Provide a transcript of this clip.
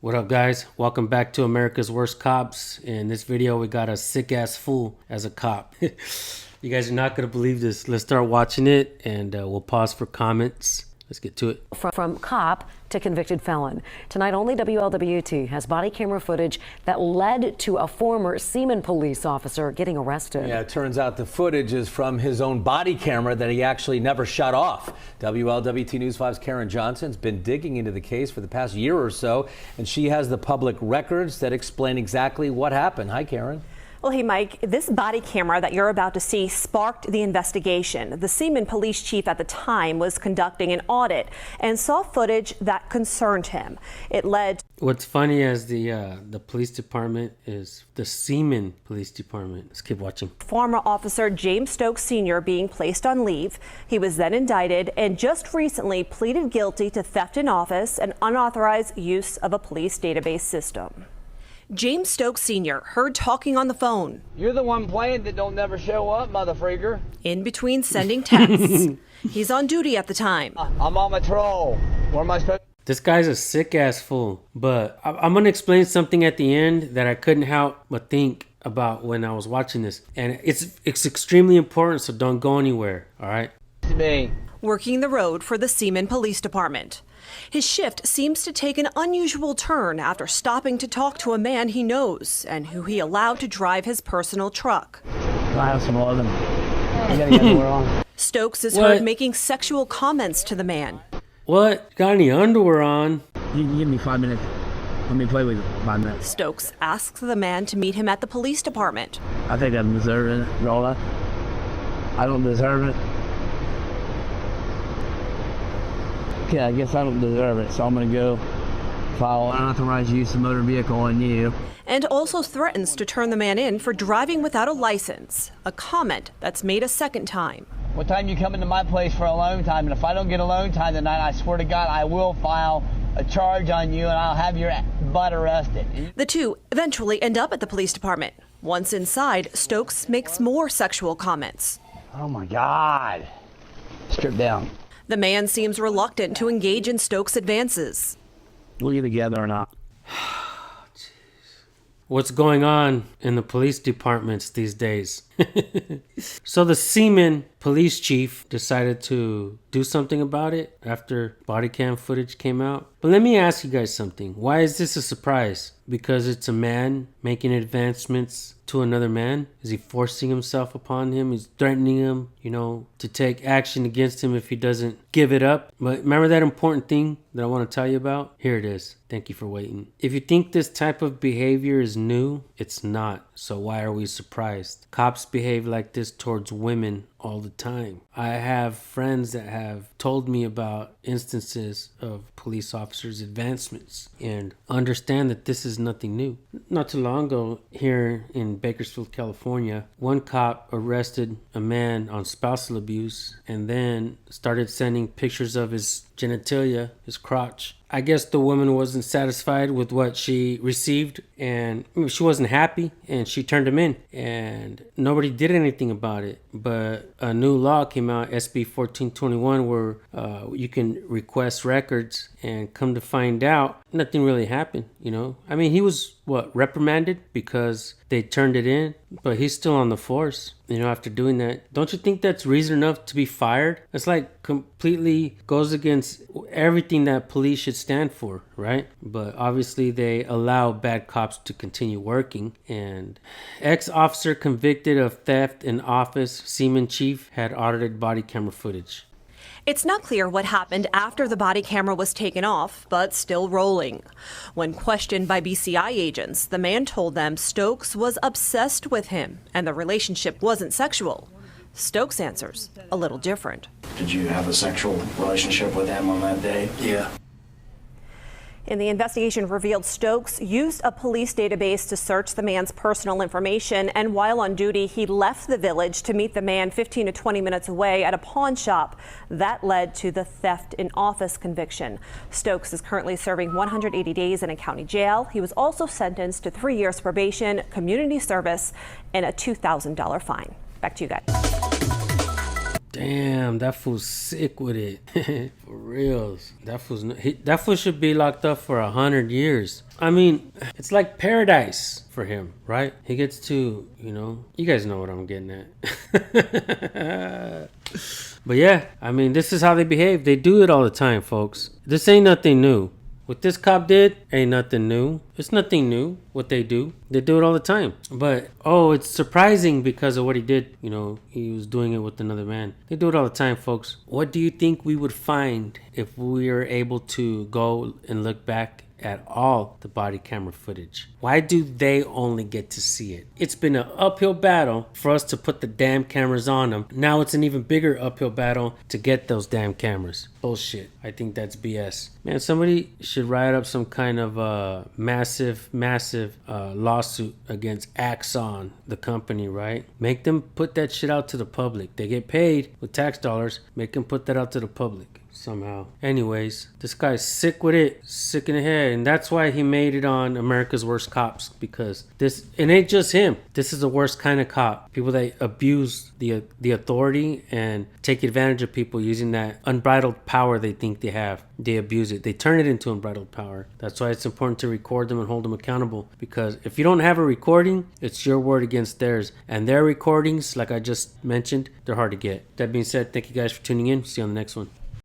What up, guys? Welcome back to America's Worst Cops. In this video, we got a sick-ass fool as a cop. You guys are not going to believe this. Let's start watching it, and we'll pause for comments. Let's get to it. From cop to convicted felon. Tonight, only WLWT has body camera footage that led to a former Seaman police officer getting arrested. Yeah, it turns out the footage is from his own body camera that he actually never shut off. WLWT News 5's Karen Johnson's been digging into the case for the past year or so, and she has the public records that explain exactly what happened. Hi, Karen. Well, hey, Mike, this body camera that you're about to see sparked the investigation. The Seaman police chief at the time was conducting an audit and saw footage that concerned him. It led. What's funny is the police department is the Seaman Police Department. Let's keep watching. Former officer James Stokes Sr. being placed on leave. He was then indicted and just recently pleaded guilty to theft in office and unauthorized use of a police database system. James Stokes Sr. heard talking on the phone. You're the one playing that don't never show up, mother freaker. In between sending texts. He's on duty at the time. I'm on patrol. Where am I supposed? This guy's a sick-ass fool. But I'm going to explain something at the end that I couldn't help but think about when I was watching this. And it's extremely important, so don't go anywhere, all right? To me. Working the road for the Seaman Police Department. His shift seems to take an unusual turn after stopping to talk to a man he knows and who he allowed to drive his personal truck. I have some oil. I gotta get underwear on. Stokes is heard making sexual comments to the man. What? Got any underwear on? You can give me 5 minutes. Let me play with it 5 minutes. Stokes asks the man to meet him at the police department. I think I'm deserving it, Rolla. I don't deserve it. Yeah, I guess I don't deserve it, so I'm gonna go file unauthorized use of motor vehicle on you. And also threatens to turn the man in for driving without a license, a comment that's made a second time. What time you come into my place for alone time? And if I don't get alone time tonight, I swear to God, I will file a charge on you and I'll have your butt arrested. The two eventually end up at the police department. Once inside, Stokes makes more sexual comments. Oh my God. Strip down. The man seems reluctant to engage in Stokes' advances. Will you together or not? What's going on in the police departments these days? So the Seaman police chief decided to do something about it after body cam footage came out. But let me ask you guys something. Why is this a surprise? Because it's a man making advancements to another man? Is he forcing himself upon him? He's threatening him, to take action against him if he doesn't give it up. But remember that important thing that I want to tell you about? Here it is. Thank you for waiting. If you think this type of behavior is new, it's not. So why are we surprised? Cops behave like this towards women all the time. I have friends that have told me about instances of police officers' advancements and understand that this is nothing new. Not too long ago here in Bakersfield, California, one cop arrested a man on spousal abuse and then started sending pictures of his genitalia, his crotch. I guess the woman wasn't satisfied with what she received and she wasn't happy and she turned him in and nobody did anything about it. But a new law came out, SB 1421, where you can request records and come to find out nothing really happened, I mean, he was, reprimanded because they turned it in, but he's still on the force, after doing that. Don't you think that's reason enough to be fired? It's like completely goes against everything that police should stand for, right? But obviously they allow bad cops to continue working. And ex-officer convicted of theft in office, Seaman chief, had audited body camera footage. It's not clear what happened after the body camera was taken off, but still rolling. When questioned by BCI agents, the man told them Stokes was obsessed with him and the relationship wasn't sexual. Stokes answers a little different. Did you have a sexual relationship with him on that day? Yeah. In the investigation revealed Stokes used a police database to search the man's personal information, and while on duty, he left the village to meet the man 15 to 20 minutes away at a pawn shop. That led to the theft in office conviction. Stokes is currently serving 180 days in a county jail. He was also sentenced to 3 years probation, community service, and a $2,000 fine. Back to you guys. Damn, that fool's sick with it. For reals. That fool should be locked up for 100 years. I mean, it's like paradise for him, right? He gets to, you guys know what I'm getting at. But yeah, I mean, this is how they behave. They do it all the time, folks. This ain't nothing new. What this cop did ain't nothing new. It's nothing new what they do. They do it all the time. But, it's surprising because of what he did. He was doing it with another man. They do it all the time, folks. What do you think we would find if we were able to go and look back at all the body camera footage? Why do they only get to see it? It's been an uphill battle for us to put the damn cameras on them. Now it's an even bigger uphill battle to get those damn cameras. Bullshit. I think that's BS. Man, somebody should write up some kind of massive lawsuit against Axon, the company, right? Make them put that shit out to the public. They get paid with tax dollars. Make them put that out to the public somehow. Anyways, this guy's sick with it, sick in the head, and that's why he made it on America's Worst Cops, because it ain't just him. This is the worst kind of cop. People that abuse the authority and take advantage of people using that unbridled power they think they have. They abuse it. They turn it into unbridled power. That's why it's important to record them and hold them accountable, because if you don't have a recording, it's your word against theirs, and their recordings, like I just mentioned, they're hard to get. That being said, thank you guys for tuning in. See you on the next one.